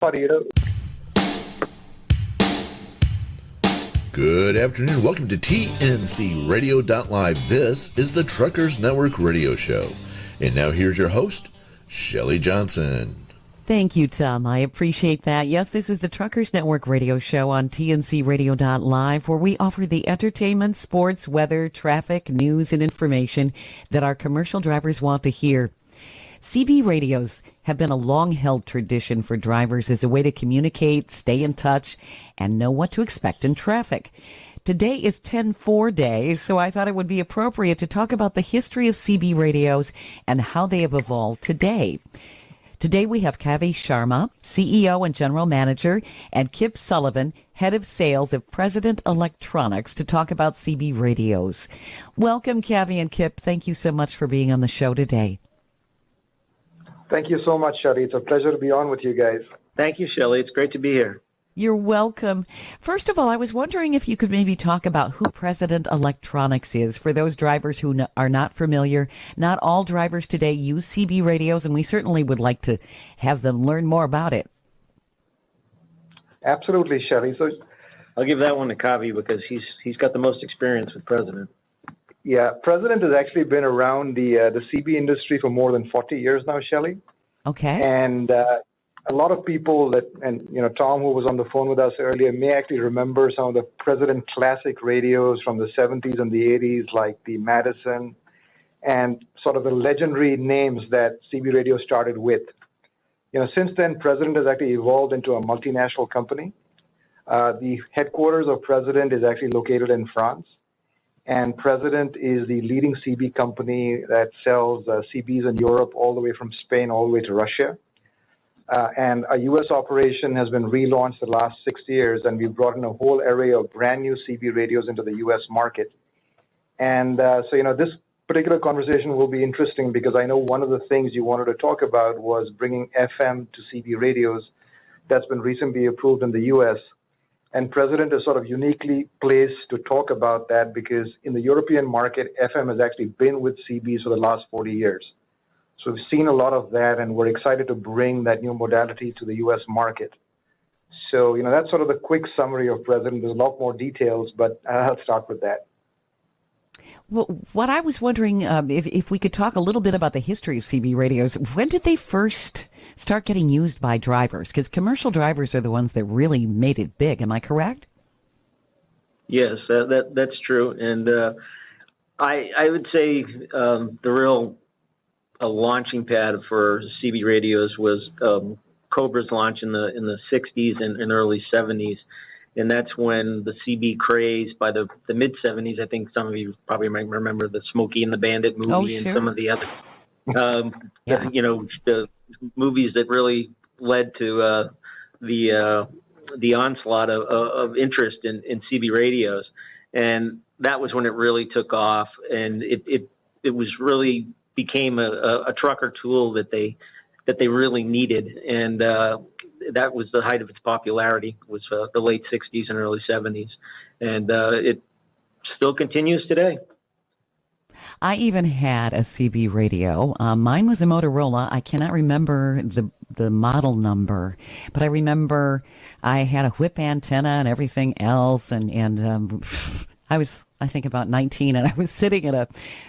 funny, Good afternoon. Welcome to TNC Radio.live. This is the Truckers Network Radio Show. And now here's your host, Shelley Johnson. Thank you, Tom. I appreciate that. Yes, this is the Truckers Network Radio Show on TNC Radio.live, where we offer the entertainment, sports, weather, traffic, news, and information that our commercial drivers want to hear. CB radios have been a long-held tradition for drivers as a way to communicate, stay in touch, and know what to expect in traffic. Today is 10-4 Day, so I thought it would be appropriate to talk about the history of CB radios and how they have evolved today. Today we have Kavi Sharma, CEO and General Manager, and Kip Sullivan, Head of Sales of President Electronics, to talk about CB radios. Welcome, Kavi and Kip. Thank you so much for being on the show today. Thank you so much, Shelley. It's a pleasure to be on with you guys. Thank you, Shelley. It's great to be here. You're welcome. First of all, I was wondering if you could maybe talk about who President Electronics is for those drivers who are not familiar. Not all drivers today use CB radios, and we certainly would like to have them learn more about it. Absolutely, Shelley. So, I'll give that one to Kavi because he's got the most experience with President. yeah, President has actually been around the CB industry for more than 40 years now, Shelley. Okay. And a lot of people Tom, who was on the phone with us earlier, may actually remember some of the President classic radios from the 70s and the 80s, like the Madison, and sort of the legendary names that CB radio started with. Since then, President has actually evolved into a multinational company. The headquarters of President is actually located in France. And President is the leading CB company that sells CBs in Europe, all the way from Spain all the way to Russia. And our U.S. operation has been relaunched the last 6 years, and we've brought in a whole array of brand new CB radios into the U.S. market. And this particular conversation will be interesting because I know one of the things you wanted to talk about was bringing FM to CB radios. That's been recently approved in the U.S. And President is sort of uniquely placed to talk about that because in the European market, FM has actually been with CBs for the last 40 years. So we've seen a lot of that, and we're excited to bring that new modality to the U.S. market. So, that's sort of the quick summary of President. There's a lot more details, but I'll start with that. Well, what I was wondering, if we could talk a little bit about the history of CB radios. When did they first start getting used by drivers? Because commercial drivers are the ones that really made it big. Am I correct? Yes, that's true. And I would say the real launching pad for CB radios was Cobra's launch in the 60s and early 70s. And that's when the CB craze by the mid-70s, I think some of you probably might remember the Smokey and the Bandit movie and some of the other, the movies that really led to the onslaught of interest in CB radios. And that was when it really took off. And it was really became a trucker tool that they really needed. And that was the height of its popularity, was the late 60s and early 70s. And it still continues today. I even had a CB radio. Mine was a Motorola. I cannot remember the model number, but I remember I had a whip antenna and everything else. And I was, I think, about 19, and I was sitting at a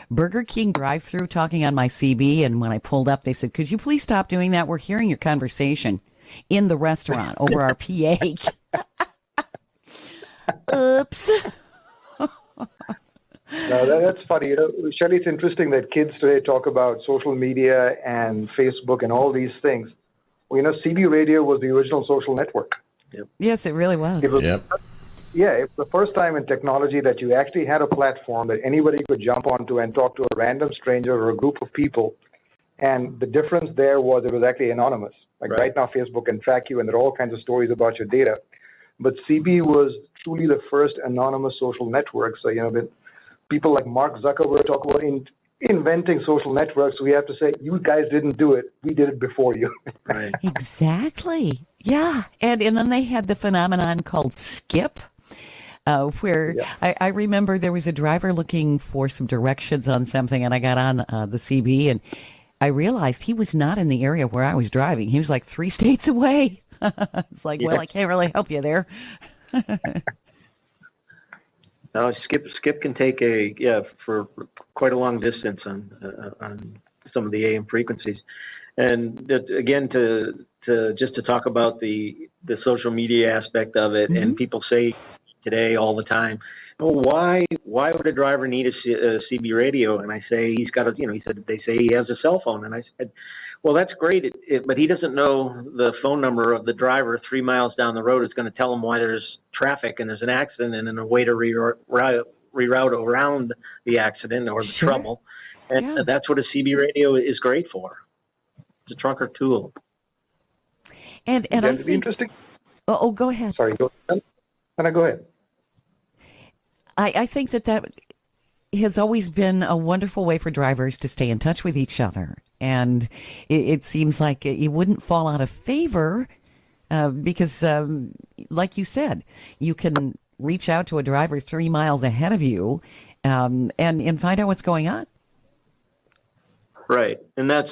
Burger King drive-thru talking on my CB. And when I pulled up, they said, "Could you please stop doing that? We're hearing your conversation in the restaurant over our PA." Oops. No, that's funny. Shelley, it's interesting that kids today talk about social media and Facebook and all these things. Well, CB radio was the original social network. Yep. Yes, it really was. Yeah, it's the first time in technology that you actually had a platform that anybody could jump onto and talk to a random stranger or a group of people. And the difference there was it was actually anonymous. Like right now, Facebook can track you, and there are all kinds of stories about your data. But CB was truly the first anonymous social network. So, people like Mark Zuckerberg talk about inventing social networks. We have to say, you guys didn't do it. We did it before you. Right. Exactly. Yeah. And then they had the phenomenon called Skip. Where I remember there was a driver looking for some directions on something, and I got on the CB, and I realized he was not in the area where I was driving. He was like 3 states away. It's like, Yeah. well, I can't really help you there. No, Skip can take for quite a long distance on some of the AM frequencies, and again to talk about the social media aspect of it, and people say today all the time, oh, why would a driver need a CB radio? And I say he's got he said they say he has a cell phone, and I said, well, that's great, but he doesn't know the phone number of the driver 3 miles down the road is going to tell him why there's traffic and there's an accident and a way to reroute around the accident or the trouble. And that's what a CB radio is great for. It's a trucker tool. And I think interesting. Oh, go ahead. Sorry, go ahead. I think that has always been a wonderful way for drivers to stay in touch with each other. And it seems like it wouldn't fall out of favor because, like you said, you can reach out to a driver 3 miles ahead of you and find out what's going on. Right. And that's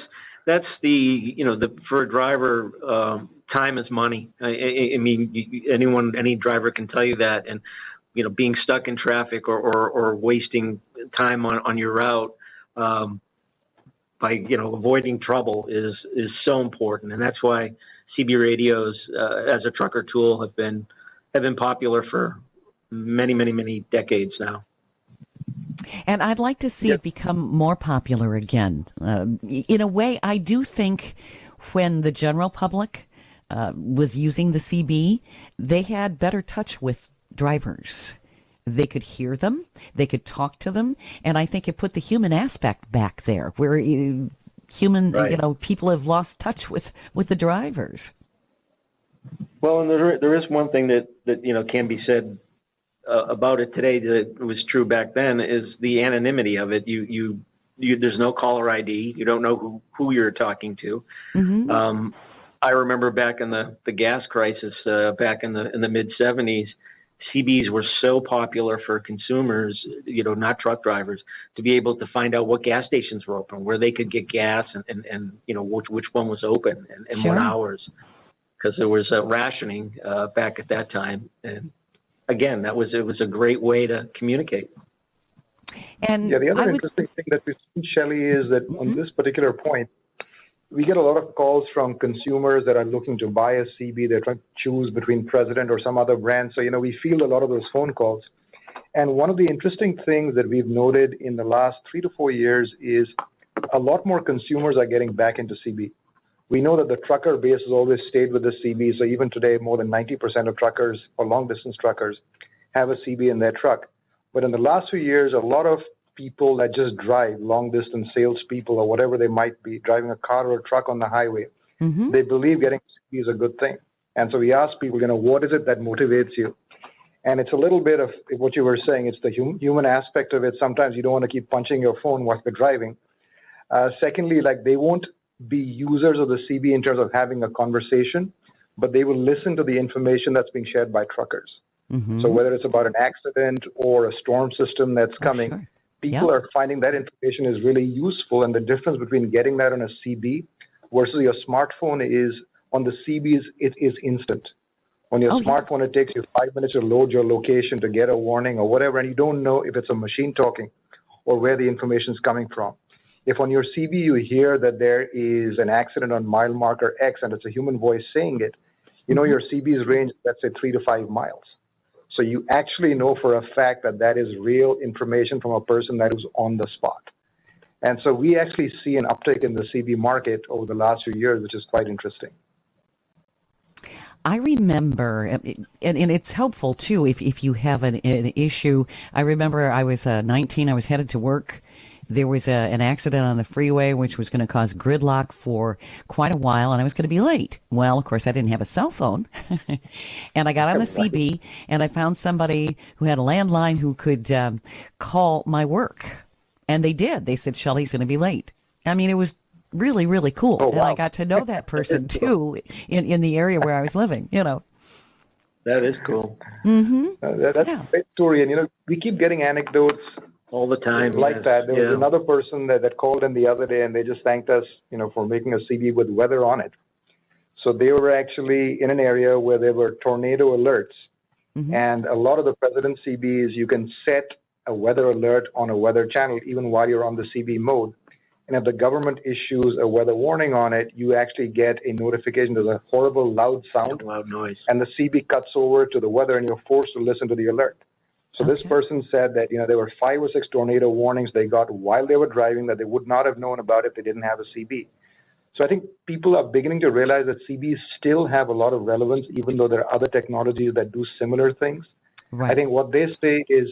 for a driver, time is money. I mean, any driver can tell you that. And, being stuck in traffic or wasting time on your route, by avoiding trouble is so important, and that's why CB radios as a trucker tool have been popular for many decades now. And I'd like to see it become more popular again. In a way, I do think when the general public was using the CB, they had better touch with drivers. They could hear them, they could talk to them, and I think it put the human aspect back there, where people have lost touch with the drivers. Well, and there is one thing that can be said about it today that was true back then, is the anonymity of it. You there's no caller ID. You don't know who you're talking to. Mm-hmm. I remember back in the gas crisis back in the mid 70s. CBs were so popular for consumers, not truck drivers, to be able to find out what gas stations were open, where they could get gas, and which one was open and what hours, because there was rationing back at that time. And again, it was a great way to communicate. And the other interesting thing that we've seen, Shelley, is that on this particular point, we get a lot of calls from consumers that are looking to buy a CB. They're trying to choose between President or some other brand. So, we field a lot of those phone calls. And one of the interesting things that we've noted in the last 3 to 4 years is a lot more consumers are getting back into CB. We know that the trucker base has always stayed with the CB. So even today, more than 90% of truckers or long-distance truckers have a CB in their truck. But in the last few years, a lot of people that just drive, long-distance salespeople or whatever they might be, driving a car or a truck on the highway, they believe getting CB is a good thing. And so we ask people, what is it that motivates you? And it's a little bit of what you were saying. It's the human aspect of it. Sometimes you don't want to keep punching your phone while you're driving. Secondly, they won't be users of the CB in terms of having a conversation, but they will listen to the information that's being shared by truckers. So whether it's about an accident or a storm system that's coming, people are finding that information is really useful. And the difference between getting that on a CB versus your smartphone is on the CBs, it is instant. On your smartphone, it takes you 5 minutes to load your location to get a warning or whatever, and you don't know if it's a machine talking or where the information is coming from. If on your CB you hear that there is an accident on mile marker X and it's a human voice saying it, your CB's range, let's say 3 to 5 miles. So you actually know for a fact that that is real information from a person that was on the spot. And so we actually see an uptick in the CB market over the last few years, which is quite interesting. I remember, and it's helpful too if you have an issue. I remember I was 19, I was headed to work. There was an accident on the freeway, which was going to cause gridlock for quite a while, and I was going to be late. Well, of course, I didn't have a cell phone. And I got on the CB, and I found somebody who had a landline who could call my work. And they did. They said, Shelley's going to be late. I mean, it was really, really cool. Oh, wow. And I got to know that person, too, in the area where I was living, That is cool. That's a great story. And, we keep getting anecdotes all the time like that. There was another person that called in the other day, and they just thanked us, for making a CB with weather on it. So they were actually in an area where there were tornado alerts. Mm-hmm. And a lot of the President CBs, you can set a weather alert on a weather channel even while you're on the CB mode. And if the government issues a weather warning on it, you actually get a notification. There's a horrible loud sound. Loud noise. And the CB cuts over to the weather and you're forced to listen to the alert. So this person said that, there were 5 or 6 tornado warnings they got while they were driving that they would not have known about if they didn't have a CB. So I think people are beginning to realize that CBs still have a lot of relevance, even though there are other technologies that do similar things. Right. I think what they say is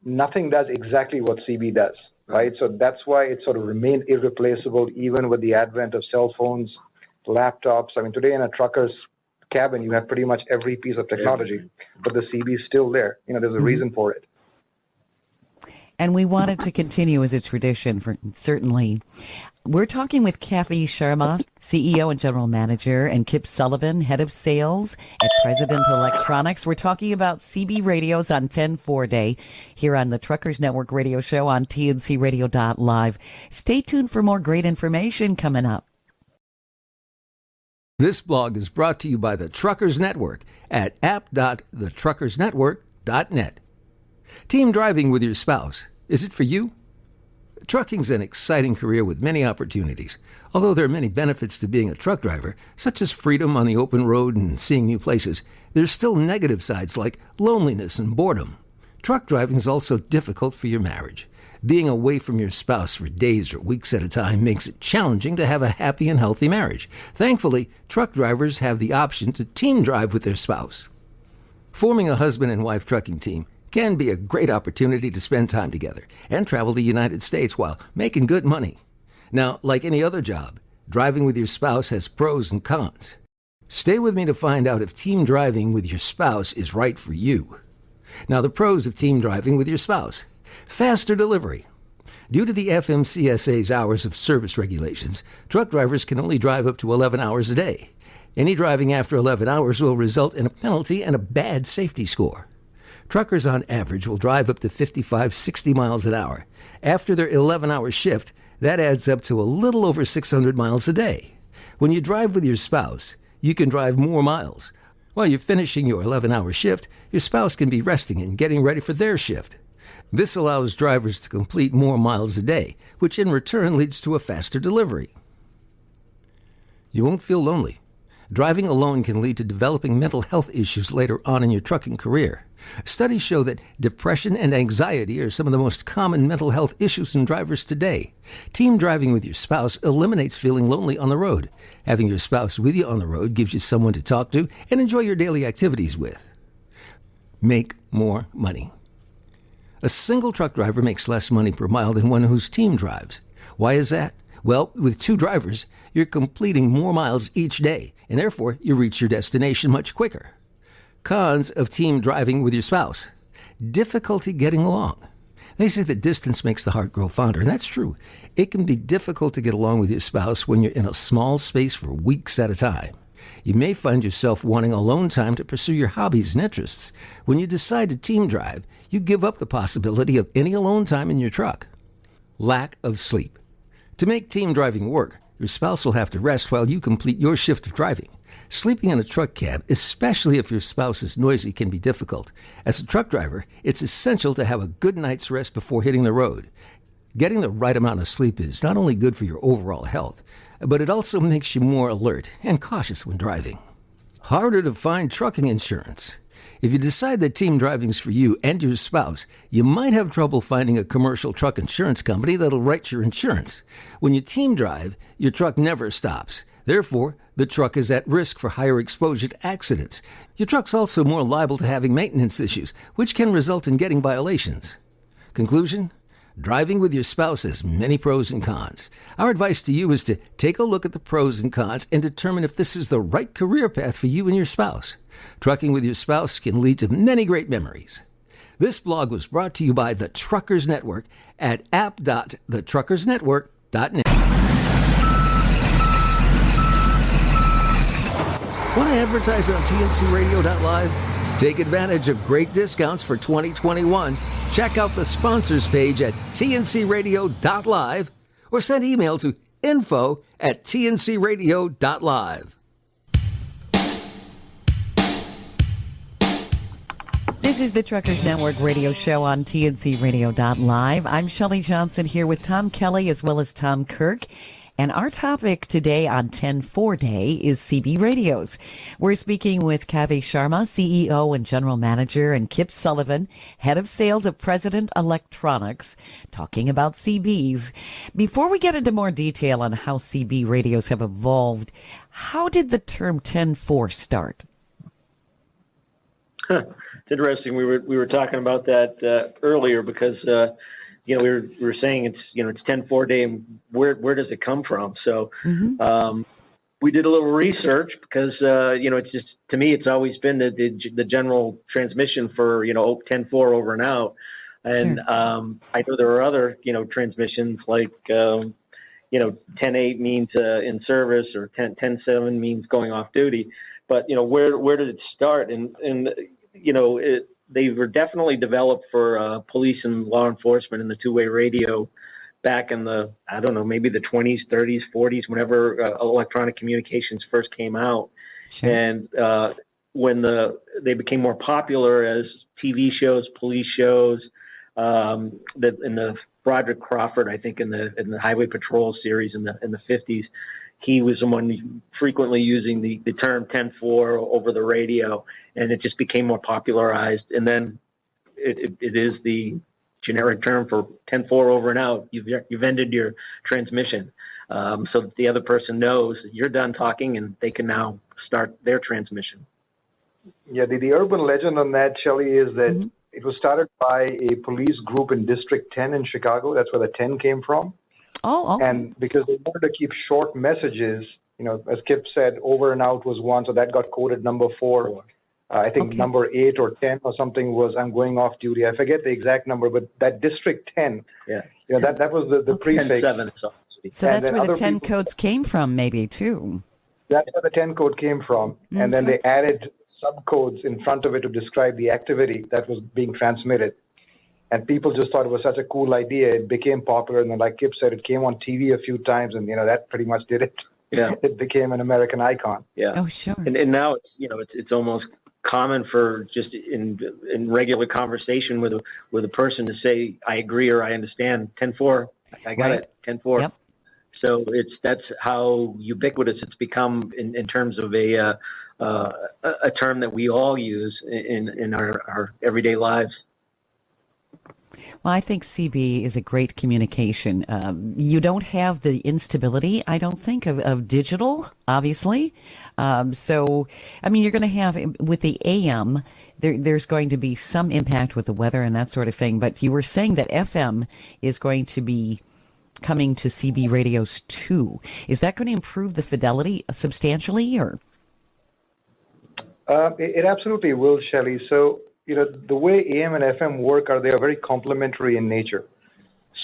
nothing does exactly what CB does, right? So that's why it sort of remained irreplaceable, even with the advent of cell phones, laptops. I mean, today in a trucker's cabin, you have pretty much every piece of technology, but the CB is still there. There's a reason for it. And we want it to continue as a tradition, certainly. We're talking with Kavi Sharma, CEO and General Manager, and Kip Sullivan, Head of Sales at President Electronics. We're talking about CB radios on 10-4 Day here on the Truckers Network Radio Show on tncradio.live. Stay tuned for more great information coming up. This blog is brought to you by the Truckers Network at app.thetruckersnetwork.net. Team driving with your spouse, is it for you? Trucking's an exciting career with many opportunities. Although there are many benefits to being a truck driver, such as freedom on the open road and seeing new places, there's still negative sides like loneliness and boredom. Truck driving is also difficult for your marriage. Being away from your spouse for days or weeks at a time makes it challenging to have a happy and healthy marriage. Thankfully, truck drivers have the option to team drive with their spouse. Forming a husband and wife trucking team can be a great opportunity to spend time together and travel the United States while making good money. Now, like any other job, driving with your spouse has pros and cons. Stay with me to find out if team driving with your spouse is right for you. Now, the pros of team driving with your spouse. Faster delivery. Due to the FMCSA's hours of service regulations, truck drivers can only drive up to 11 hours a day. Any driving after 11 hours will result in a penalty and a bad safety score. Truckers on average will drive up to 55-60 miles an hour. After their 11-hour shift, that adds up to a little over 600 miles a day. When you drive with your spouse, you can drive more miles. While you're finishing your 11-hour shift, your spouse can be resting and getting ready for their shift. This allows drivers to complete more miles a day, which in return leads to a faster delivery. You won't feel lonely. Driving alone can lead to developing mental health issues later on in your trucking career. Studies show that depression and anxiety are some of the most common mental health issues in drivers today. Team driving with your spouse eliminates feeling lonely on the road. Having your spouse with you on the road gives you someone to talk to and enjoy your daily activities with. Make more money. A single truck driver makes less money per mile than one whose team drives. Why is that? Well, with 2 drivers, you're completing more miles each day, and therefore you reach your destination much quicker. Cons of team driving with your spouse. Difficulty getting along. They say that distance makes the heart grow fonder, and that's true. It can be difficult to get along with your spouse when you're in a small space for weeks at a time. You may find yourself wanting alone time to pursue your hobbies and interests. When you decide to team drive, you give up the possibility of any alone time in your truck. Lack of sleep. To make team driving work, your spouse will have to rest while you complete your shift of driving. Sleeping in a truck cab, especially if your spouse is noisy, can be difficult. As a truck driver, it's essential to have a good night's rest before hitting the road. Getting the right amount of sleep is not only good for your overall health, but it also makes you more alert and cautious when driving. Harder to find trucking insurance. If you decide that team driving's for you and your spouse, you might have trouble finding a commercial truck insurance company that'll write your insurance. When you team drive, your truck never stops. Therefore, the truck is at risk for higher exposure to accidents. Your truck's also more liable to having maintenance issues, which can result in getting violations. Conclusion? Driving with your spouse has many pros and cons. Our advice to you is to take a look at the pros and cons and determine if this is the right career path for you and your spouse. Trucking with your spouse can lead to many great memories. This blog was brought to you by the Truckers Network at app.thetruckersnetwork.net. Want to advertise on tncradio.live? Take advantage of great discounts for 2021. Check out the sponsors page at tncradio.live or send email to info@tncradio.live. This is the Truckers Network radio show on TNCRadio.live. I'm Shelley Johnson here with Tom Kelly as well as Tom Kirk. And our topic today on 10-4 Day is CB radios. We're speaking with Kavi Sharma, CEO and General Manager, and Kip Sullivan, Head of Sales of President Electronics, talking about CBs. Before we get into more detail on how CB radios have evolved, how did the term 10-4 start? It's interesting. We were talking about that earlier because we were saying it's 10-4 Day, and where does it come from? So we did a little research because it's just, to me, it's always been the general transmission for 10-4 over and out, and Sure. I know there are other transmissions like 10-8 means in service, or 10-7 means going off duty, but where did it start? And they were definitely developed for police and law enforcement in the two-way radio back in the, I don't know, maybe the 20s, 30s, 40s, whenever electronic communications first came out. Sure. And when they became more popular as TV shows, police shows, in the Broderick Crawford, I think in the Highway Patrol series in the 50s, he was the one frequently using the term 10-4 over the radio, and it just became more popularized. And then it is the generic term for 10-4 over and out. You've ended your transmission, so that the other person knows that you're done talking and they can now start their transmission. Yeah, the urban legend on that, Shelley, is that it was started by a police group in District 10 in Chicago. That's where the 10 came from. Oh, okay. And because they wanted to keep short messages, as Kip said, over and out was one, so that got coded number 4. I think number 8 or 10 or something was I'm going off duty. I forget the exact number, but that District 10, that was the prefix. 10-7. So that's where the 10 codes came from, maybe, too. That's where the 10 code came from. And then they added subcodes in front of it to describe the activity that was being transmitted. And people just thought it was such a cool idea. It became popular. And then, like Kip said, it came on TV a few times, and, that pretty much did it. Yeah. It became an American icon. Yeah. Oh, sure. And now it's almost common for just in regular conversation with a person to say, I agree or I understand. 10-4, I got it. 10-4. Yep. So that's how ubiquitous it's become in terms of a term that we all use in our everyday lives. Well, I think CB is a great communication. You don't have the instability, I don't think, of digital, obviously. So, I mean, you're going to have, with the AM, there's going to be some impact with the weather and that sort of thing. But you were saying that FM is going to be coming to CB radios too. Is that going to improve the fidelity substantially, or? It absolutely will, Shelley. So, the way AM and FM work they are very complementary in nature.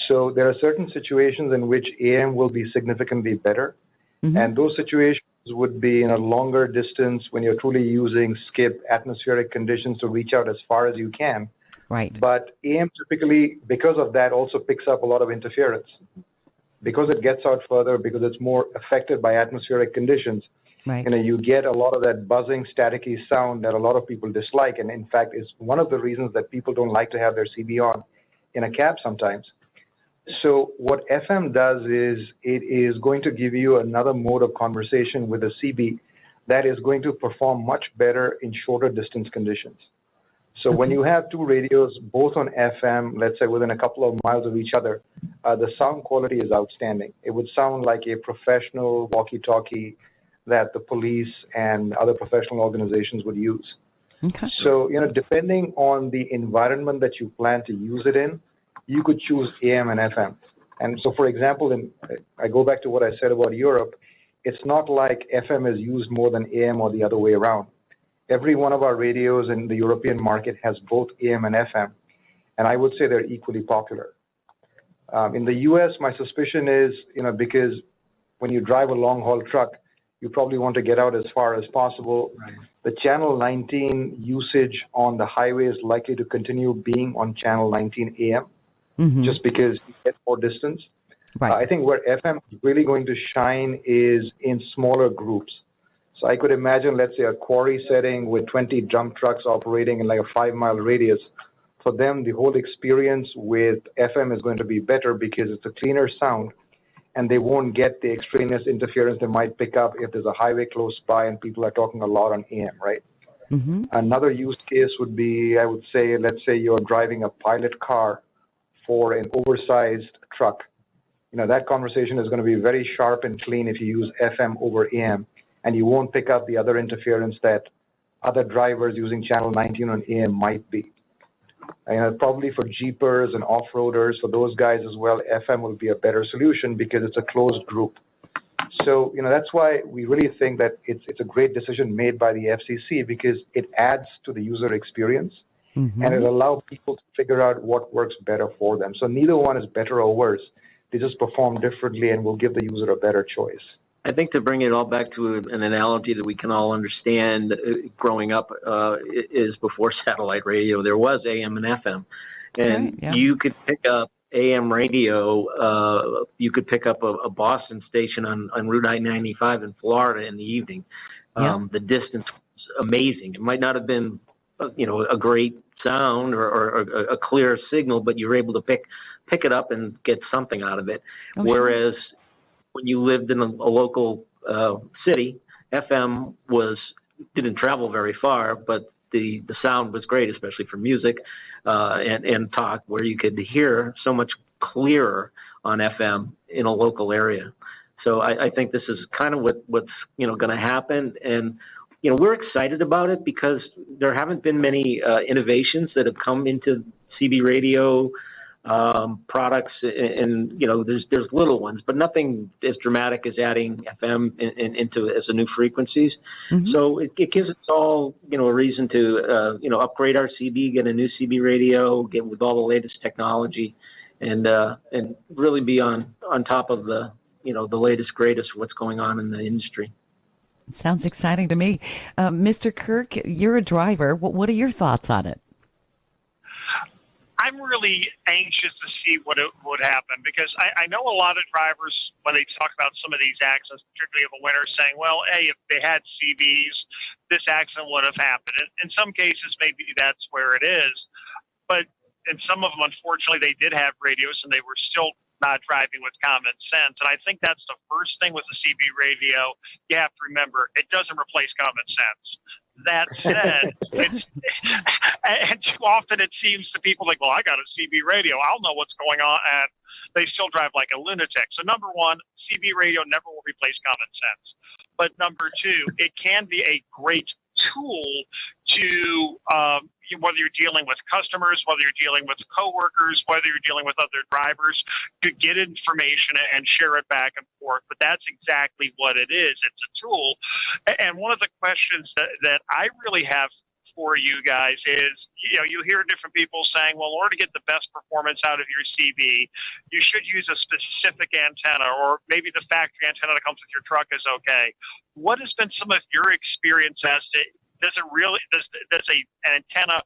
So there are certain situations in which AM will be significantly better. And those situations would be in a longer distance when you're truly using skip atmospheric conditions to reach out as far as you can. Right. But AM typically, because of that, also picks up a lot of interference. Because it gets out further, because it's more affected by atmospheric conditions, Right. You get a lot of that buzzing, staticky sound that a lot of people dislike, and in fact is one of the reasons that people don't like to have their CB on in a cab sometimes. So what FM does is it is going to give you another mode of conversation with a CB that is going to perform much better in shorter distance conditions. So when you have two radios, both on FM, let's say within a couple of miles of each other, the sound quality is outstanding. It would sound like a professional walkie-talkie that the police and other professional organizations would use. Okay. So, depending on the environment that you plan to use it in, you could choose AM and FM. And so, for example, I go back to what I said about Europe, it's not like FM is used more than AM or the other way around. Every one of our radios in the European market has both AM and FM, and I would say they're equally popular. In the US, my suspicion is, because when you drive a long-haul truck, you probably want to get out as far as possible. Right. The Channel 19 usage on the highway is likely to continue being on Channel 19 AM, just because you get more distance. Right. I think where FM is really going to shine is in smaller groups. So I could imagine, let's say, a quarry setting with 20 dump trucks operating in like a 5-mile radius. For them, the whole experience with FM is going to be better because it's a cleaner sound, and they won't get the extraneous interference they might pick up if there's a highway close by and people are talking a lot on AM, right? Mm-hmm. Another use case would be, I would say, let's say you're driving a pilot car for an oversized truck. That conversation is going to be very sharp and clean if you use FM over AM, and you won't pick up the other interference that other drivers using channel 19 on AM might be. Probably for Jeepers and off-roaders, for those guys as well, FM will be a better solution because it's a closed group. So, that's why we really think that it's a great decision made by the FCC because it adds to the user experience, and it allows people to figure out what works better for them. So neither one is better or worse. They just perform differently and will give the user a better choice. I think to bring it all back to an analogy that we can all understand, growing up is before satellite radio, there was AM and FM. And right, yeah. You could pick up AM radio, you could pick up a Boston station on Route 95 in Florida in the evening. The distance was amazing. It might not have been, a great sound or a clear signal, but you were able to pick it up and get something out of it. Oh, Whereas when you lived in a local city, FM didn't travel very far, but the sound was great, especially for music and talk, where you could hear so much clearer on FM in a local area. So I think this is kind of what's going to happen, and we're excited about it because there haven't been many innovations that have come into CB radio products, and there's little ones, but nothing as dramatic as adding FM into as a new frequencies. Mm-hmm. So it gives us all a reason to upgrade our CB, get a new CB radio, get with all the latest technology, and really be on top of the the latest greatest what's going on in the industry. Sounds exciting to me. Mr. Kirk, you're a driver. What are your thoughts on it? I'm really anxious to see what would happen because I know a lot of drivers, when they talk about some of these accidents, particularly of the winter, saying, well, hey, if they had CBs, this accident would have happened. In some cases, maybe that's where it is. But in some of them, unfortunately, they did have radios and they were still not driving with common sense. And I think that's the first thing with the CB radio. You have to remember, it doesn't replace common sense. That said, and too often it seems to people like, well, I got a CB radio, I'll know what's going on, and they still drive like a lunatic. So number one, CB radio never will replace common sense. But number two, it can be a great tool to whether you're dealing with customers, whether you're dealing with coworkers, whether you're dealing with other drivers, to get information and share it back and forth. But that's exactly what it is. It's a tool. And one of the questions that I really have for you guys is, you hear different people saying, well, in order to get the best performance out of your CB, you should use a specific antenna, or maybe the factory antenna that comes with your truck is okay. What has been some of your experience as to, does an antenna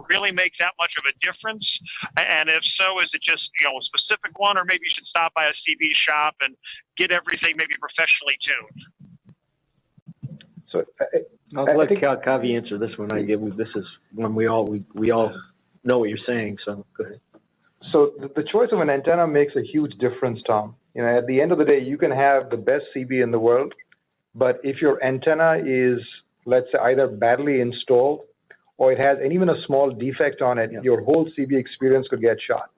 really make that much of a difference? And if so, is it just a specific one, or maybe you should stop by a CB shop and get everything maybe professionally tuned? So I'll let Kavi answer this one. This is when we all know what you're saying. So go ahead. So the choice of an antenna makes a huge difference, Tom. At the end of the day, you can have the best CB in the world, but if your antenna is, let's say, either badly installed or it has even a small defect on it, your whole CB experience could get shot.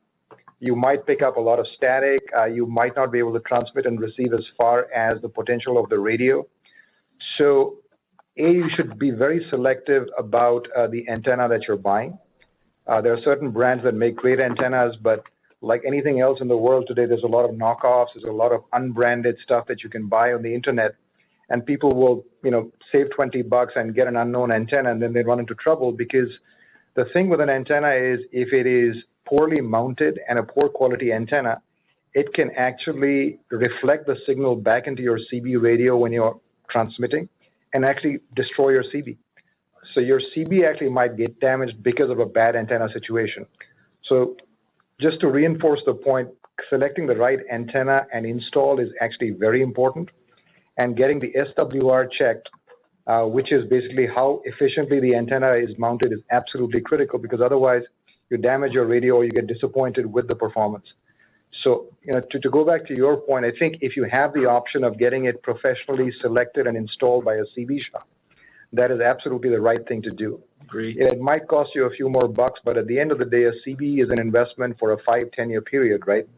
You might pick up a lot of static. You might not be able to transmit and receive as far as the potential of the radio. So, you should be very selective about the antenna that you're buying. There are certain brands that make great antennas, but like anything else in the world today, there's a lot of knockoffs. There's a lot of unbranded stuff that you can buy on the internet. And people will, save $20 and get an unknown antenna, and then they run into trouble, because the thing with an antenna is, if it is poorly mounted and a poor quality antenna, it can actually reflect the signal back into your CB radio when you're transmitting and actually destroy your CB. So your CB actually might get damaged because of a bad antenna situation. So just to reinforce the point, selecting the right antenna and install is actually very important. And getting the SWR checked which is basically how efficiently the antenna is mounted is absolutely critical, because otherwise you damage your radio or you get disappointed with the performance. So, to go back to your point, I think if you have the option of getting it professionally selected and installed by a CB shop, that is absolutely the right thing to do. Agree. It might cost you a few more bucks, but at the end of the day, a CB is an investment for a 5-10 year period, right?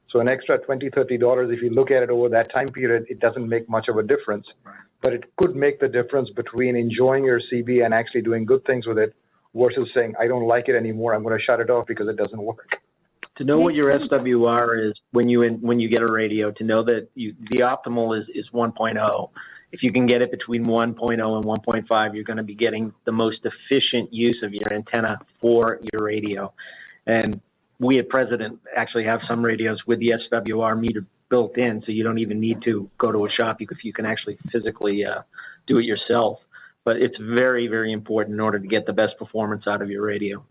So an extra $20, $30, if you look at it over that time period, it doesn't make much of a difference. Right. But it could make the difference between enjoying your CB and actually doing good things with it versus saying, I don't like it anymore, I'm going to shut it off because it doesn't work. To know what Makes your sense. SWR is when you get a radio, to know that the optimal is 1.0. If you can get it between 1.0 and 1.5, you're going to be getting the most efficient use of your antenna for your radio. And we at President actually have some radios with the SWR meter built in, so you don't even need to go to a shop. You can actually physically do it yourself. But it's very, very important in order to get the best performance out of your radio.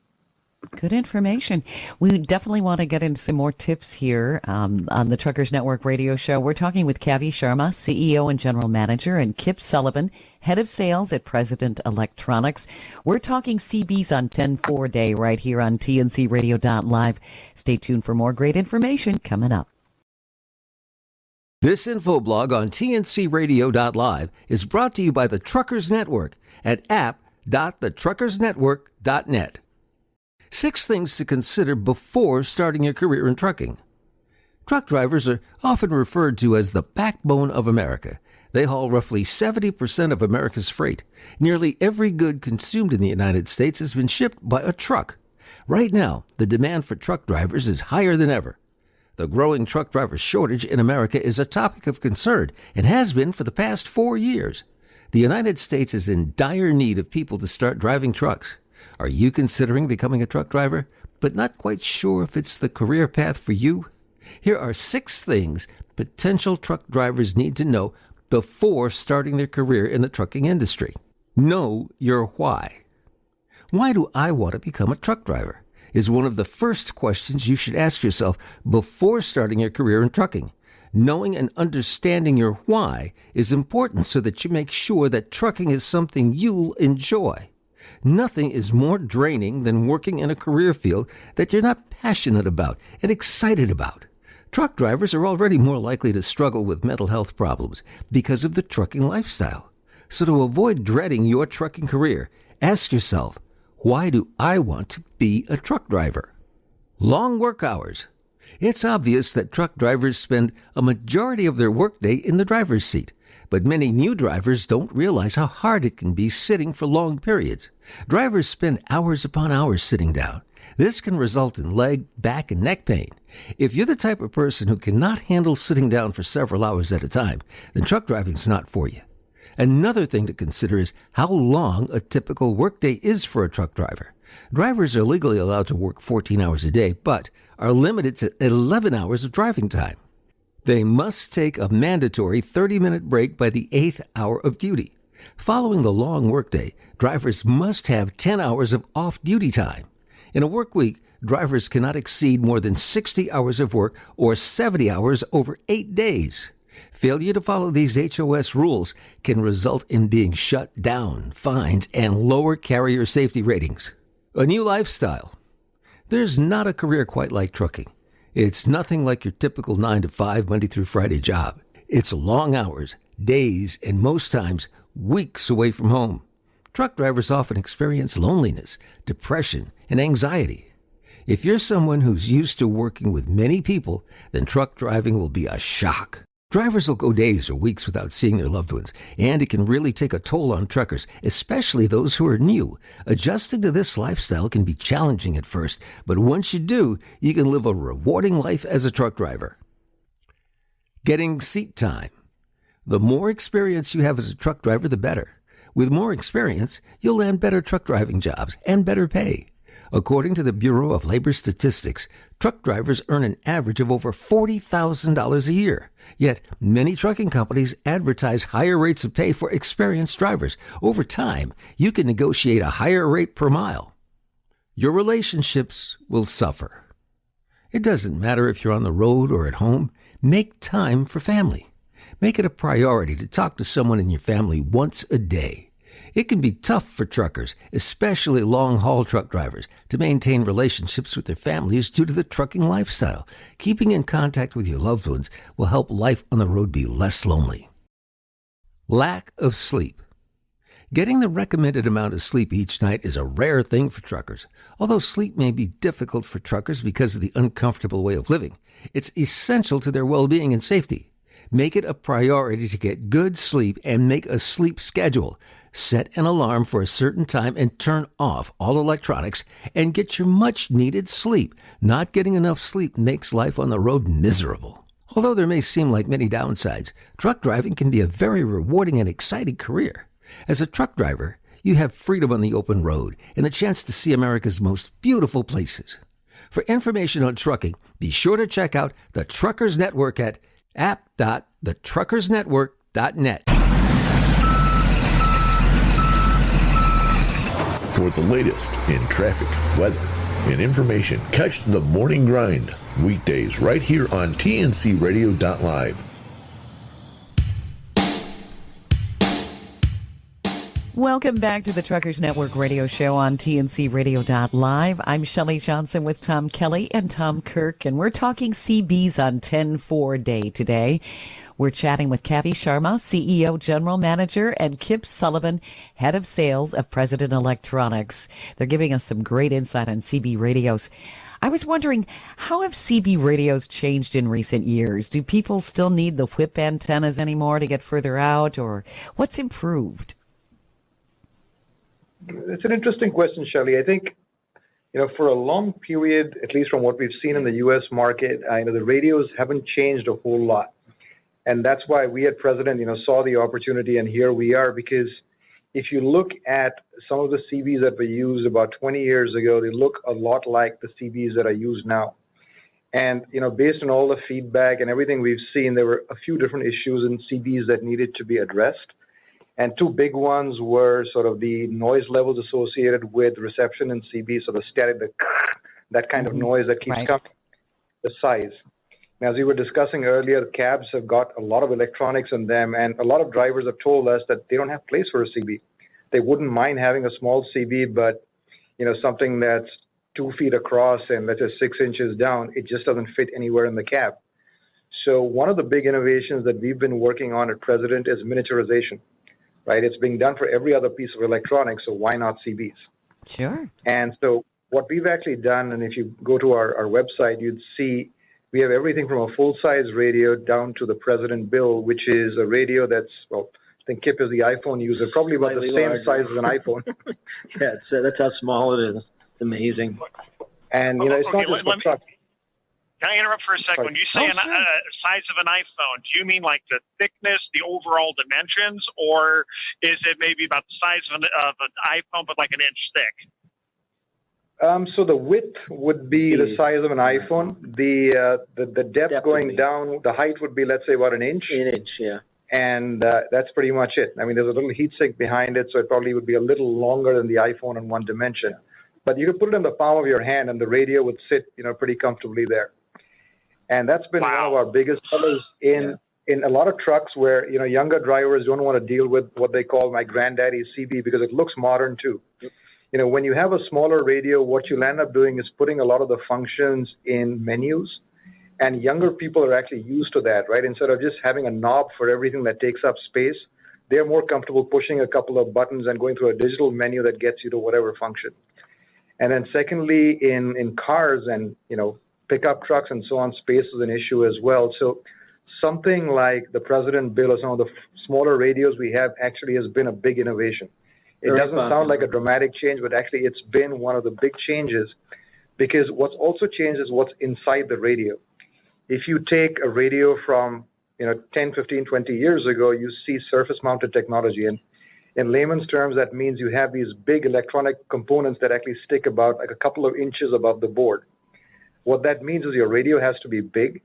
Good information. We definitely want to get into some more tips here on the Truckers Network radio show. We're talking with Kavi Sharma, CEO and General Manager, and Kip Sullivan, Head of Sales at President Electronics. We're talking CBs on 10-4 day right here on TNCRadio.live. Stay tuned for more great information coming up. This info blog on TNCRadio.live is brought to you by the Truckers Network at app.thetruckersnetwork.net. 6 things to consider before starting your career in trucking. Truck drivers are often referred to as the backbone of America. They haul roughly 70% of America's freight. Nearly every good consumed in the United States has been shipped by a truck. Right now, the demand for truck drivers is higher than ever. The growing truck driver shortage in America is a topic of concern and has been for the past 4 years. The United States is in dire need of people to start driving trucks. Are you considering becoming a truck driver, but not quite sure if it's the career path for you? Here are 6 things potential truck drivers need to know before starting their career in the trucking industry. Know your why. Why do I want to become a truck driver? Is one of the first questions you should ask yourself before starting your career in trucking. Knowing and understanding your why is important so that you make sure that trucking is something you'll enjoy. Nothing is more draining than working in a career field that you're not passionate about and excited about. Truck drivers are already more likely to struggle with mental health problems because of the trucking lifestyle. So to avoid dreading your trucking career, ask yourself, why do I want to be a truck driver? Long work hours. It's obvious that truck drivers spend a majority of their workday in the driver's seat. But many new drivers don't realize how hard it can be sitting for long periods. Drivers spend hours upon hours sitting down. This can result in leg, back, and neck pain. If you're the type of person who cannot handle sitting down for several hours at a time, then truck driving is not for you. Another thing to consider is how long a typical workday is for a truck driver. Drivers are legally allowed to work 14 hours a day, but are limited to 11 hours of driving time. They must take a mandatory 30-minute break by the 8th hour of duty. Following the long workday, drivers must have 10 hours of off-duty time. In a work week, drivers cannot exceed more than 60 hours of work or 70 hours over 8 days. Failure to follow these HOS rules can result in being shut down, fines, and lower carrier safety ratings. A new lifestyle. There's not a career quite like trucking. It's nothing like your typical 9-to-5 Monday through Friday job. It's long hours, days, and most times weeks away from home. Truck drivers often experience loneliness, depression, and anxiety. If you're someone who's used to working with many people, then truck driving will be a shock. Drivers will go days or weeks without seeing their loved ones, and it can really take a toll on truckers, especially those who are new. Adjusting to this lifestyle can be challenging at first, but once you do, you can live a rewarding life as a truck driver. Getting seat time. The more experience you have as a truck driver, the better. With more experience, you'll land better truck driving jobs and better pay. According to the Bureau of Labor Statistics, truck drivers earn an average of over $40,000 a year. Yet, many trucking companies advertise higher rates of pay for experienced drivers. Over time, you can negotiate a higher rate per mile. Your relationships will suffer. It doesn't matter if you're on the road or at home. Make time for family. Make it a priority to talk to someone in your family once a day. It can be tough for truckers, especially long-haul truck drivers, to maintain relationships with their families due to the trucking lifestyle. Keeping in contact with your loved ones will help life on the road be less lonely. Lack of sleep. Getting the recommended amount of sleep each night is a rare thing for truckers. Although sleep may be difficult for truckers because of the uncomfortable way of living, it's essential to their well-being and safety. Make it a priority to get good sleep and make a sleep schedule. Set an alarm for a certain time and turn off all electronics and get your much-needed sleep. Not getting enough sleep makes life on the road miserable. Although there may seem like many downsides, truck driving can be a very rewarding and exciting career. As a truck driver, you have freedom on the open road and the chance to see America's most beautiful places. For information on trucking, be sure to check out the Truckers Network at app.thetruckersnetwork.net. For the latest in traffic, weather, and information, catch the Morning Grind weekdays right here on tncradio.live. Welcome back to the Truckers Network radio show on tncradio.live. I'm Shelley Johnson with Tom Kelly and Tom Kirk, and we're talking CBs on 10-4 day today. We're chatting with Kavi Sharma, CEO, General Manager, and Kip Sullivan, Head of Sales of President Electronics. They're giving us some great insight on CB radios. I was wondering, how have CB radios changed in recent years? Do people still need the whip antennas anymore to get further out, or what's improved? It's an interesting question, Shelley. I think, for a long period, at least from what we've seen in the U.S. market, the radios haven't changed a whole lot. And that's why we at President, saw the opportunity, and here we are, because if you look at some of the CBs that were used about 20 years ago, they look a lot like the CBs that are used now. And, based on all the feedback and everything we've seen, there were a few different issues in CBs that needed to be addressed. And two big ones were sort of the noise levels associated with reception in CB, so the static, that kind of noise that keeps coming, the size. Now, as we were discussing earlier, the cabs have got a lot of electronics in them, and a lot of drivers have told us that they don't have place for a CB. They wouldn't mind having a small CB, but, something that's 2 feet across and let's say 6 inches down, it just doesn't fit anywhere in the cab. So one of the big innovations that we've been working on at President is miniaturization. Right, it's being done for every other piece of electronics, so why not CBs? Sure. And so what we've actually done, and if you go to our website, you'd see we have everything from a full-size radio down to the President Bill, which is a radio that's, I think Kip is the iPhone user, probably about the same size as an iPhone. Yeah, that's how small it is. It's amazing. And, it's not just for trucks. Can I interrupt for a second? When you say size of an iPhone, do you mean like the thickness, the overall dimensions, or is it maybe about the size of an iPhone but like an inch thick? So the width would be the size of an iPhone. The depth going down, the height would be, let's say, about an inch. An inch, yeah. And that's pretty much it. I mean, there's a little heat sink behind it, so it probably would be a little longer than the iPhone in one dimension. But you could put it in the palm of your hand, and the radio would sit, pretty comfortably there. And that's been one of our biggest sellers in a lot of trucks where, younger drivers don't want to deal with what they call my granddaddy's CB because it looks modern too. When you have a smaller radio, what you'll end up doing is putting a lot of the functions in menus, and younger people are actually used to that, right? Instead of just having a knob for everything that takes up space, they're more comfortable pushing a couple of buttons and going through a digital menu that gets you to whatever function. And then secondly, in cars and, pickup trucks and so on, space is an issue as well. So something like the President Bill or some of the smaller radios we have actually has been a big innovation. It doesn't sound like a dramatic change, but actually it's been one of the big changes, because what's also changed is what's inside the radio. If you take a radio from 10, 15, 20 years ago, you see surface-mounted technology. And in layman's terms, that means you have these big electronic components that actually stick about like a couple of inches above the board. What that means is your radio has to be big.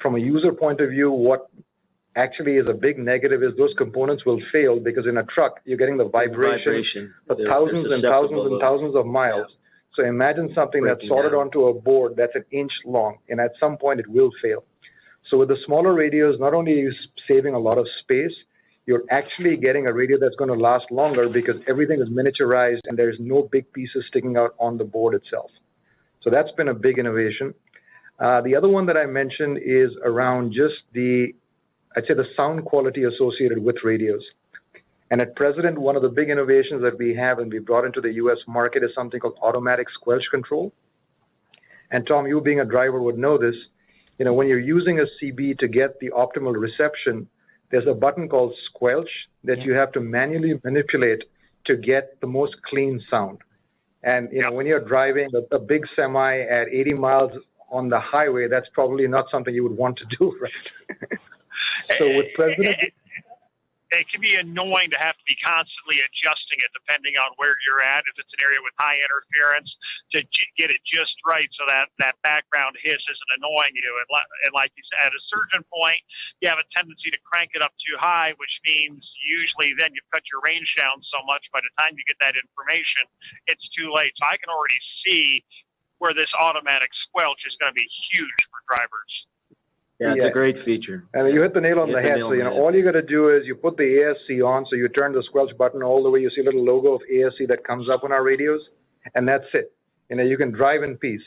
From a user point of view, what actually is a big negative is those components will fail, because in a truck, you're getting the vibration for thousands and thousands and thousands of miles. Yeah. So imagine something that's soldered onto a board that's an inch long, and at some point it will fail. So with the smaller radios, not only are you saving a lot of space, you're actually getting a radio that's going to last longer because everything is miniaturized and there's no big pieces sticking out on the board itself. So that's been a big innovation. The other one that I mentioned is around just I'd say the sound quality associated with radios. And at present, one of the big innovations that we have and we brought into the US market is something called automatic squelch control. And Tom, you being a driver would know this. When you're using a CB to get the optimal reception, there's a button called Squelch that you have to manually manipulate to get the most clean sound. And when you're driving a big semi at 80 miles on the highway, that's probably not something you would want to do, right? So with President... It can be annoying to have to be constantly adjusting it depending on where you're at. If it's an area with high interference, to get it just right so that background hiss isn't annoying you. And like you said, at a certain point, you have a tendency to crank it up too high, which means usually then you've cut your range down so much by the time you get that information, it's too late. So I can already see where this automatic squelch is going to be huge for drivers. Yeah, it's a great feature. And you hit the nail on the head. So, all you got to do is you put the ASC on. So you turn the squelch button all the way. You see a little logo of ASC that comes up on our radios. And that's it. You can drive in peace.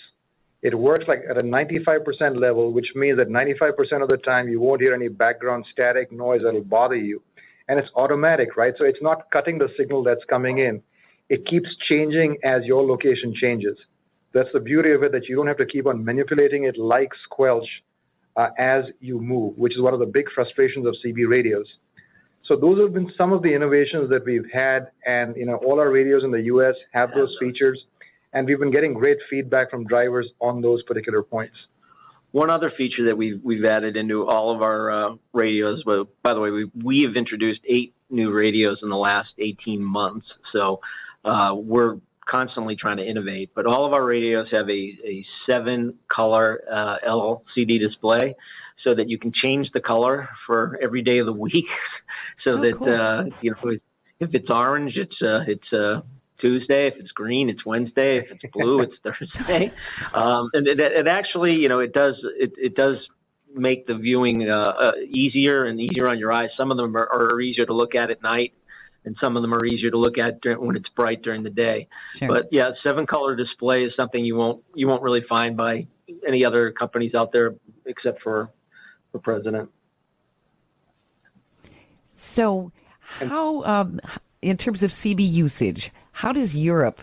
It works like at a 95% level, which means that 95% of the time you won't hear any background static noise that'll bother you. And it's automatic, right? So it's not cutting the signal that's coming in. It keeps changing as your location changes. That's the beauty of it, that you don't have to keep on manipulating it like Squelch as you move, which is one of the big frustrations of CB radios. So those have been some of the innovations that we've had, and all our radios in the US have those features, and we've been getting great feedback from drivers on those particular points. One other feature that we've added into all of our radios, well, by the way, we have introduced 8 new radios in the last 18 months, so we're constantly trying to innovate, but all of our radios have a 7-color LCD display so that you can change the color for every day of the week. So cool. If it's orange, it's Tuesday. If it's green, it's Wednesday. If it's blue, it's Thursday. And it actually, it does make the viewing easier and easier on your eyes. Some of them are easier to look at night, and some of them are easier to look at when it's bright during the day. Sure. But yeah, 7-color display is something you won't really find by any other companies out there except for President. So how, in terms of CB usage, how does Europe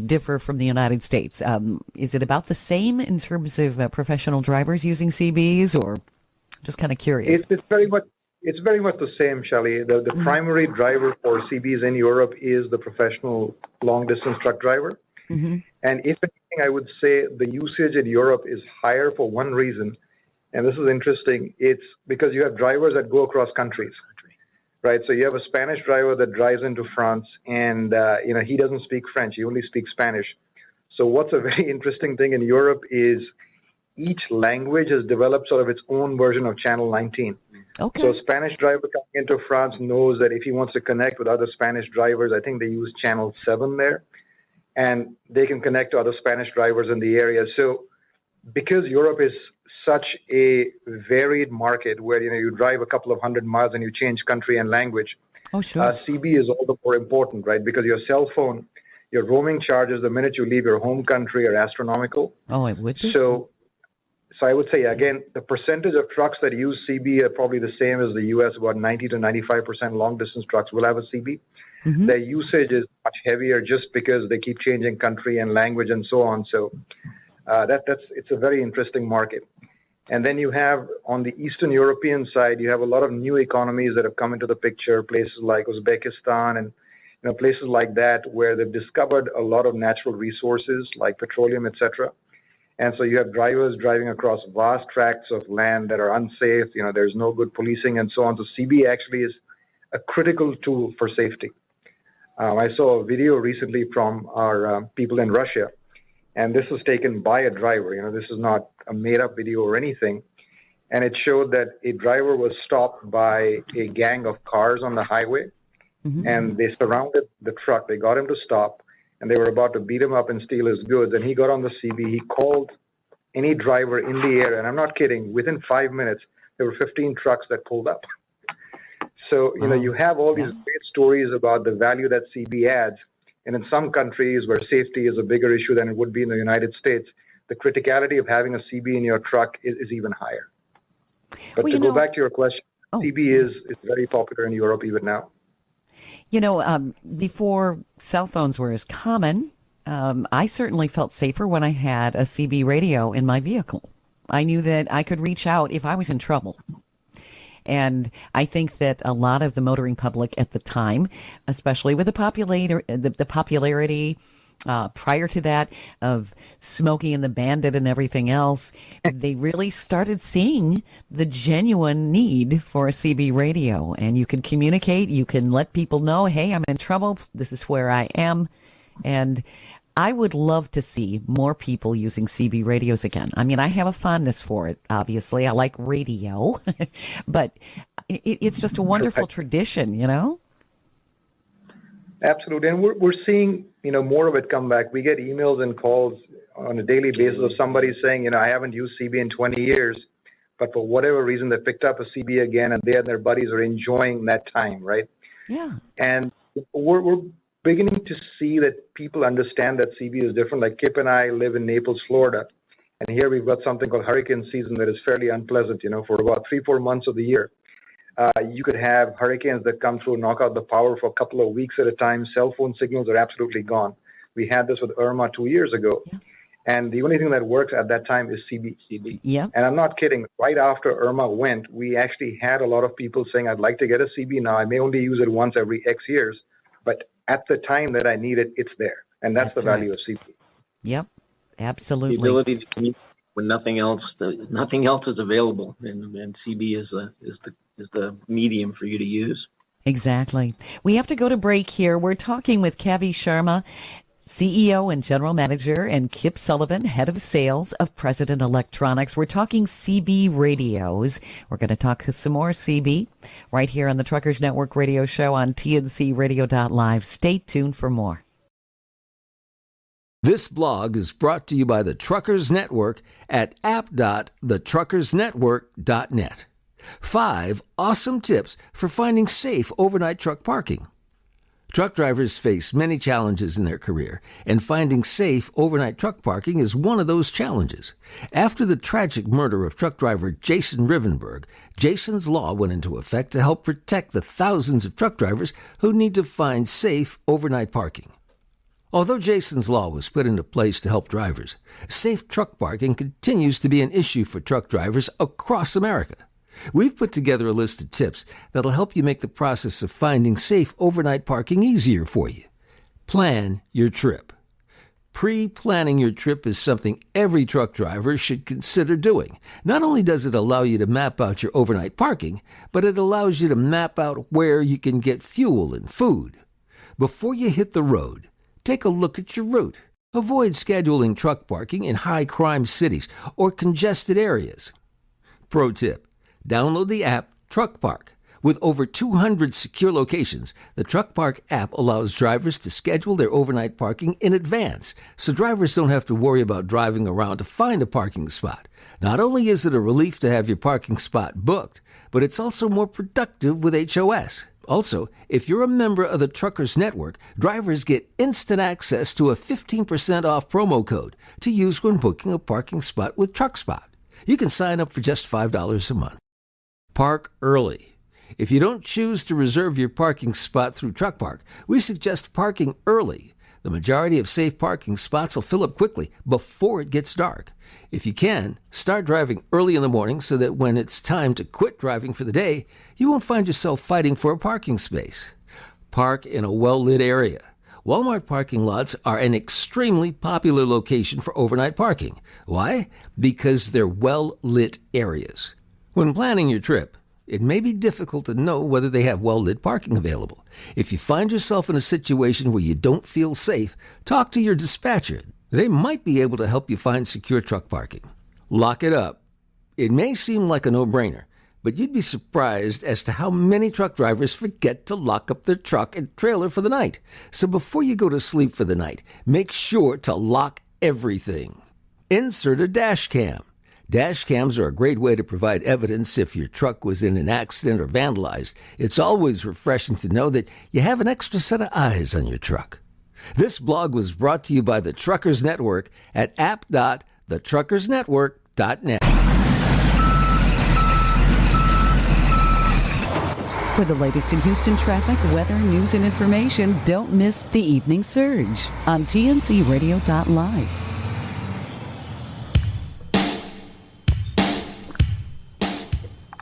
differ from the United States? Is it about the same in terms of professional drivers using CBs, or just kind of curious? It's very much the same, Shelley. The primary driver for CBs in Europe is the professional long-distance truck driver. Mm-hmm. And if anything, I would say the usage in Europe is higher for one reason, and this is interesting. It's because you have drivers that go across countries, right? So you have a Spanish driver that drives into France, and he doesn't speak French. He only speaks Spanish. So what's a very interesting thing in Europe is each language has developed sort of its own version of Channel 19. Okay. So a Spanish driver coming into France knows that if he wants to connect with other Spanish drivers, I think they use Channel 7 there, and they can connect to other Spanish drivers in the area. So because Europe is such a varied market where you drive a couple of 100 miles and you change country and language, CB is all the more important, right? Because your cell phone, your roaming charges the minute you leave your home country are astronomical. Oh, it would be. So I would say, again, the percentage of trucks that use CB are probably the same as the U.S. About 90 to 95% long-distance trucks will have a CB. Mm-hmm. Their usage is much heavier just because they keep changing country and language and so on. So it's a very interesting market. And then you have, on the Eastern European side, you have a lot of new economies that have come into the picture, places like Uzbekistan and places like that, where they've discovered a lot of natural resources like petroleum, etc. And so you have drivers driving across vast tracts of land that are unsafe. There's no good policing and so on. So CB actually is a critical tool for safety. I saw a video recently from our people in Russia, and this was taken by a driver. This is not a made-up video or anything. And it showed that a driver was stopped by a gang of cars on the highway, mm-hmm. and they surrounded the truck. They got him to stop, and they were about to beat him up and steal his goods. And he got on the CB. He called any driver in the area, and I'm not kidding, within 5 minutes, there were 15 trucks that pulled up. So, you have all these Yeah. great stories about the value that CB adds. And in some countries where safety is a bigger issue than it would be in the United States, the criticality of having a CB in your truck is even higher. But Well, to go back to your question, oh, CB is very popular in Europe even now. Before cell phones were as common, I certainly felt safer when I had a CB radio in my vehicle. I knew that I could reach out if I was in trouble. And I think that a lot of the motoring public at the time, especially with the popularity prior to that of Smokey and the Bandit and everything else, they really started seeing the genuine need for a CB radio. And you can communicate, you can let people know, hey, I'm in trouble, this is where I am. And I would love to see more people using CB radios again. I mean, I have a fondness for it, obviously. I like radio, but it's just a wonderful tradition, Absolutely. And we're seeing, more of it come back. We get emails and calls on a daily basis of somebody saying, I haven't used CB in 20 years, but for whatever reason, they picked up a CB again and they and their buddies are enjoying that time, right? Yeah. And we're beginning to see that people understand that CB is different. Like Kip and I live in Naples, Florida, and here we've got something called hurricane season that is fairly unpleasant, for about 3-4 months of the year. You could have hurricanes that come through, knock out the power for a couple of weeks at a time. Cell phone signals are absolutely gone. We had this with Irma 2 years ago. Yeah. And the only thing that works at that time is CB. Yeah. And I'm not kidding. Right after Irma went, we actually had a lot of people saying, I'd like to get a CB now. I may only use it once every X years, but at the time that I need it, it's there. And that's the value of CB. Yep, absolutely. The ability to communicate when nothing else is available, and CB is the medium for you to use. Exactly. We have to go to break here. We're talking with Kavi Sharma, CEO and General Manager, and Kip Sullivan, Head of Sales of President Electronics. We're talking CB radios. We're going to talk some more CB right here on the Truckers Network Radio Show on TNCRadio.live. Stay tuned for more. This blog is brought to you by the Truckers Network at app.thetruckersnetwork.net. 5 awesome tips for finding safe overnight truck parking. Truck drivers face many challenges in their career, and finding safe overnight truck parking is one of those challenges. After the tragic murder of truck driver Jason Rivenberg, Jason's Law went into effect to help protect the thousands of truck drivers who need to find safe overnight parking. Although Jason's Law was put into place to help drivers, safe truck parking continues to be an issue for truck drivers across America. We've put together a list of tips that'll help you make the process of finding safe overnight parking easier for you. Plan your trip. Pre-planning your trip is something every truck driver should consider doing. Not only does it allow you to map out your overnight parking, but it allows you to map out where you can get fuel and food. Before you hit the road, take a look at your route. Avoid scheduling truck parking in high-crime cities or congested areas. Pro tip: download the app Truck Park. With over 200 secure locations, the Truck Park app allows drivers to schedule their overnight parking in advance, so drivers don't have to worry about driving around to find a parking spot. Not only is it a relief to have your parking spot booked, but it's also more productive with HOS. Also, if you're a member of the Truckers Network, drivers get instant access to a 15% off promo code to use when booking a parking spot with TruckSpot. You can sign up for just $5 a month. Park early. If you don't choose to reserve your parking spot through Truck Park, we suggest parking early. The majority of safe parking spots will fill up quickly before it gets dark. If you can, start driving early in the morning so that when it's time to quit driving for the day, you won't find yourself fighting for a parking space. Park in a well-lit area. Walmart parking lots are an extremely popular location for overnight parking. Why? Because they're well-lit areas. When planning your trip, it may be difficult to know whether they have well-lit parking available. If you find yourself in a situation where you don't feel safe, talk to your dispatcher. They might be able to help you find secure truck parking. Lock it up. It may seem like a no-brainer, but you'd be surprised as to how many truck drivers forget to lock up their truck and trailer for the night. So before you go to sleep for the night, make sure to lock everything. Insert a dash cam. Dash cams are a great way to provide evidence if your truck was in an accident or vandalized. It's always refreshing to know that you have an extra set of eyes on your truck. This blog was brought to you by the Truckers Network at app.thetruckersnetwork.net. For the latest in Houston traffic, weather, news, and information, don't miss the Evening Surge on TNCRadio.live.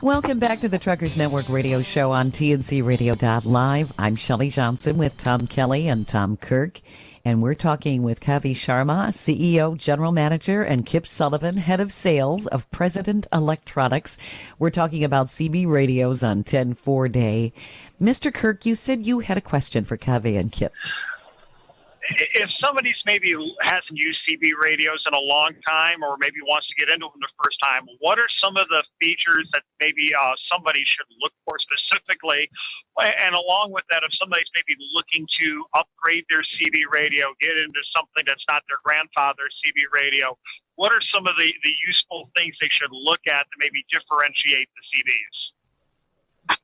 Welcome back to the Truckers Network radio show on TNCRadio.live. I'm Shelley Johnson with Tom Kelly and Tom Kirk, and we're talking with Kavi Sharma, CEO, General Manager, and Kip Sullivan, Head of Sales of President Electronics. We're talking about CB radios on 10-4 day. Mr. Kirk, you said you had a question for Kavi and Kip. If somebody's maybe hasn't used CB radios in a long time, or maybe wants to get into them the first time, what are some of the features that maybe somebody should look for specifically? And along with that, if somebody's maybe looking to upgrade their CB radio, get into something that's not their grandfather's CB radio, what are some of the useful things they should look at to maybe differentiate the CBs?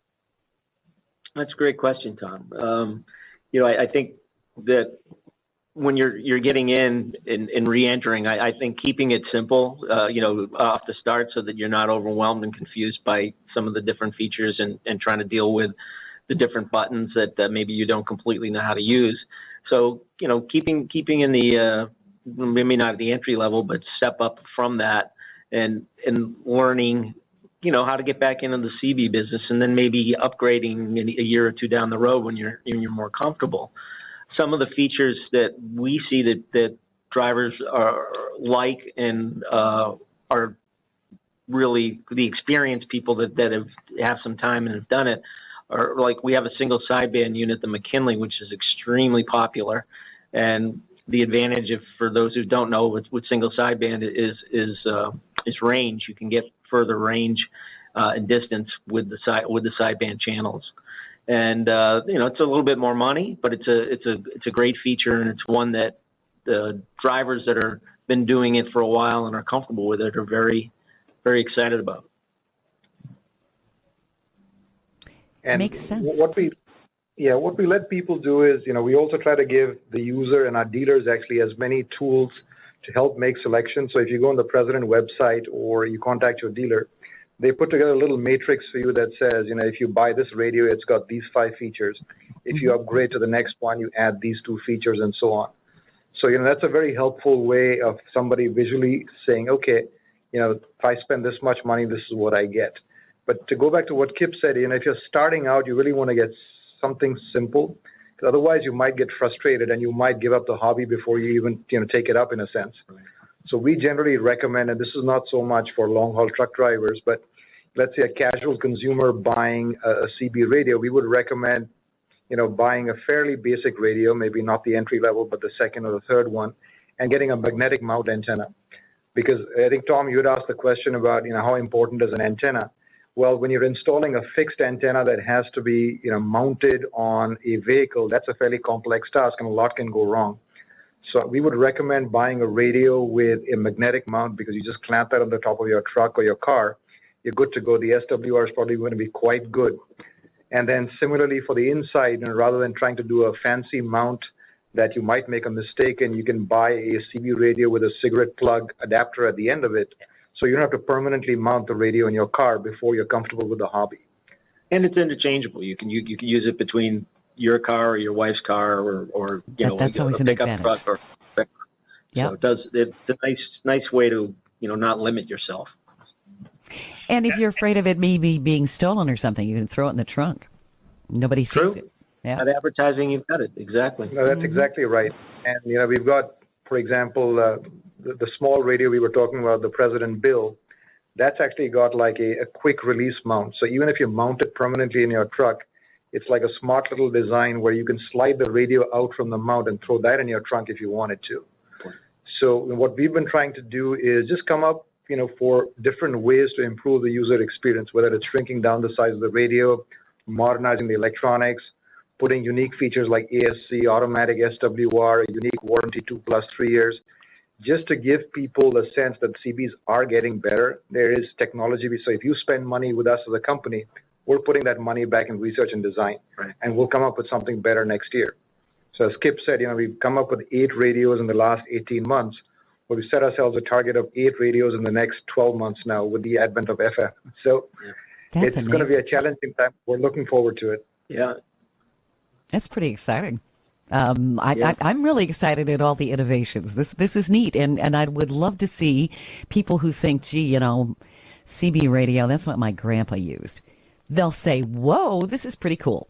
That's a great question, Tom. I think that when you're getting in and re-entering, I think keeping it simple, off the start, so that you're not overwhelmed and confused by some of the different features and trying to deal with the different buttons that maybe you don't completely know how to use. So, keeping in the, maybe not at the entry level, but step up from that and learning, how to get back into the CB business, and then maybe upgrading in a year or two down the road when you're more comfortable. Some of the features that we see that drivers are like and are really the experienced people that have some time and have done it are like, we have a single sideband unit, the McKinley, which is extremely popular. And the advantage for those who don't know with single sideband is range. You can get further range and distance with the sideband channels. And it's a little bit more money, but it's a great feature, and it's one that the drivers that are been doing it for a while and are comfortable with it are very, very excited about. And makes sense. What we let people do is, we also try to give the user and our dealers actually as many tools to help make selections. So if you go on the President website or you contact your dealer, they put together a little matrix for you that says, if you buy this radio, it's got these 5 features. If you upgrade to the next one, you add these 2 features, and so on. So, that's a very helpful way of somebody visually saying, okay, if I spend this much money, this is what I get. But to go back to what Kip said, if you're starting out, you really want to get something simple, because otherwise you might get frustrated and you might give up the hobby before you even, take it up, in a sense. Right. So we generally recommend, and this is not so much for long-haul truck drivers, but let's say a casual consumer buying a CB radio, we would recommend, buying a fairly basic radio, maybe not the entry level, but the second or the third one, and getting a magnetic mount antenna. Because I think, Tom, you had asked the question about, how important is an antenna? Well, when you're installing a fixed antenna that has to be, mounted on a vehicle, that's a fairly complex task, and a lot can go wrong. So we would recommend buying a radio with a magnetic mount, because you just clamp that on the top of your truck or your car. You're good to go. The SWR is probably going to be quite good. And then similarly for the inside, rather than trying to do a fancy mount that you might make a mistake, and you can buy a CB radio with a cigarette plug adapter at the end of it. So you don't have to permanently mount the radio in your car before you're comfortable with the hobby. And it's interchangeable. You can use it between your car or your wife's car, or that's always an advantage. Yeah, so it's a nice way to not limit yourself. And if you're afraid of it maybe being stolen or something, you can throw it in the trunk. Nobody sees it. Yeah. At advertising, you've got it. Exactly. No, that's exactly right. And, we've got, for example, the small radio we were talking about, the President Bill, that's actually got like a quick release mount. So even if you mount it permanently in your truck, it's like a smart little design where you can slide the radio out from the mount and throw that in your trunk if you wanted to. So what we've been trying to do is just come up, for different ways to improve the user experience, whether it's shrinking down the size of the radio, modernizing the electronics, putting unique features like ASC, automatic SWR, a unique warranty 2 + 3 years. just to give people a sense that CBs are getting better. There is technology. So if you spend money with us as a company, we're putting that money back in research and design, Right. and we'll come up with something better next year. So as Kip said, we've come up with 8 radios in the last 18 months, but we set ourselves a target of 8 radios in the next 12 months now with the advent of FM. So That's it's going to be a challenging time. We're looking forward to it. Yeah. That's pretty exciting. Yeah. I'm really excited at all the innovations. This is neat, and I would love to see people who think, gee, CB radio, that's what my grandpa used. They'll say, whoa, this is pretty cool.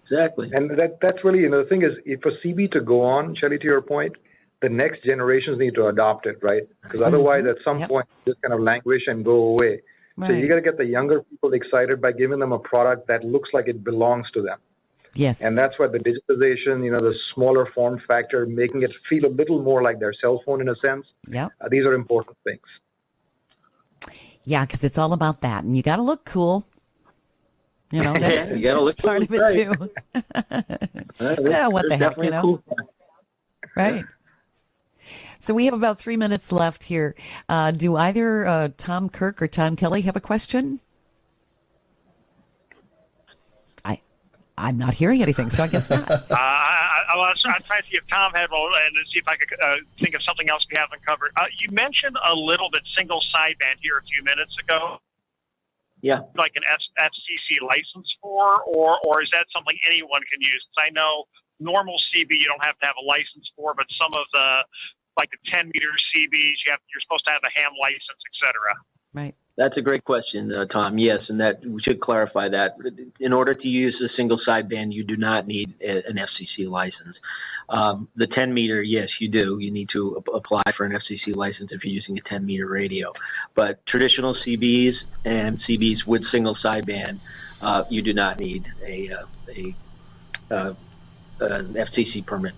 Exactly. And that's really, the thing is, for CB to go on, Shelley, to your point, the next generations need to adopt it, right? Because otherwise, at some point, it's just kind of languish and go away. Right. So you got to get the younger people excited by giving them a product that looks like it belongs to them. Yes. And that's why the digitization, the smaller form factor, making it feel a little more like their cell phone in a sense. Yeah. These are important things. Yeah, because it's all about that, and you got to look cool. You gotta that's look part cool, of it right. too. Yeah, what the heck, Cool. Right. So we have about 3 minutes left here. Do either Tom Kirk or Tom Kelly have a question? I'm not hearing anything, so I guess not. I'll try to see if Tom had one and see if I could think of something else we haven't covered. You mentioned a little bit single sideband here a few minutes ago. Yeah. Like an FCC license for, or is that something anyone can use? I know normal CB you don't have to have a license for, but some of the 10-meter CBs you're supposed to have a ham license, etc. Right. That's a great question, Tom. Yes, and that we should clarify that. In order to use a single sideband, you do not need an FCC license. The 10-meter, yes, you do. You need to apply for an FCC license if you're using a 10-meter radio. But traditional CBs and CBs with single sideband, you do not need an FCC permit.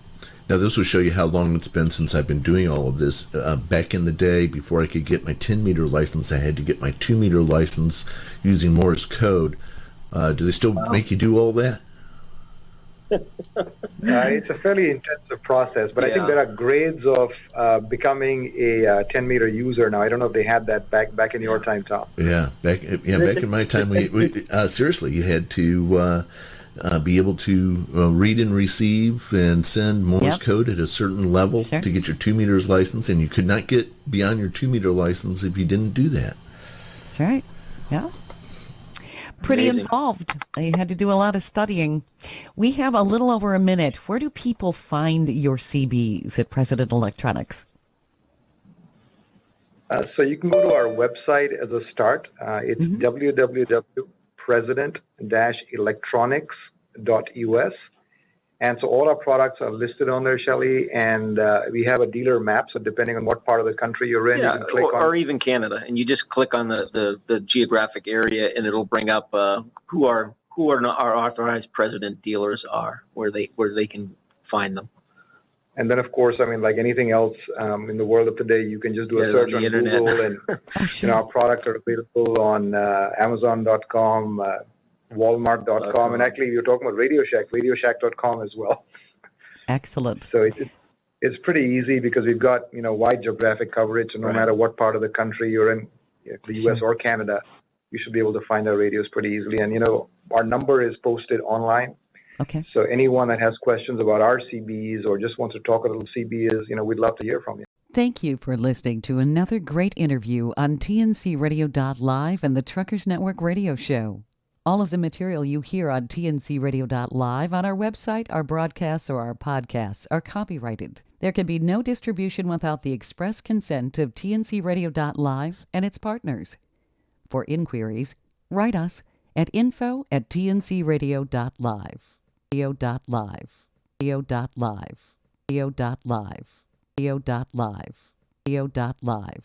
Now, this will show you how long it's been since I've been doing all of this. Back in the day, before I could get my 10-meter license, I had to get my 2-meter license using Morse code. Do they still make you do all that? It's a fairly intensive process, but I think there are grades of becoming a 10-meter user now. I don't know if they had that back in your time, Tom. Yeah, back in my time, we seriously, you had to be able to read and receive and send Morse code at a certain level to get your 2 meters license, and you could not get beyond your 2-meter license if you didn't do that. That's right. Yeah. Pretty Amazing. involved. They had to do a lot of studying. We have a little over a minute. Where do people find your CBs at President Electronics? So you can go to our website as a start. It's www.president-electronics.us. And so all our products are listed on there, Shelley, and we have a dealer map. So depending on what part of the country you're in, you can click on. Or even Canada, and you just click on the geographic area, and it'll bring up who our authorized president dealers are, where they can find them. And then, of course, like anything else in the world of today, you can just do a search on internet. Google, and our products are available on Amazon.com, Walmart.com, and actually, you're talking about Radio Shack, RadioShack.com as well. Excellent. So it's pretty easy because we've got wide geographic coverage, and no matter what part of the country you're in, the U.S. or Canada, you should be able to find our radios pretty easily. And our number is posted online. Okay. So anyone that has questions about our CBs or just wants to talk a little CBs, we'd love to hear from you. Thank you for listening to another great interview on TNCRadio.live and the Truckers Network Radio Show. All of the material you hear on TNCRadio.live on our website, our broadcasts, or our podcasts are copyrighted. There can be no distribution without the express consent of TNCRadio.live and its partners. For inquiries, write us at info@tncradio.live. Radio.live. Radio.live. Radio.live. Radio.live. Radio.live.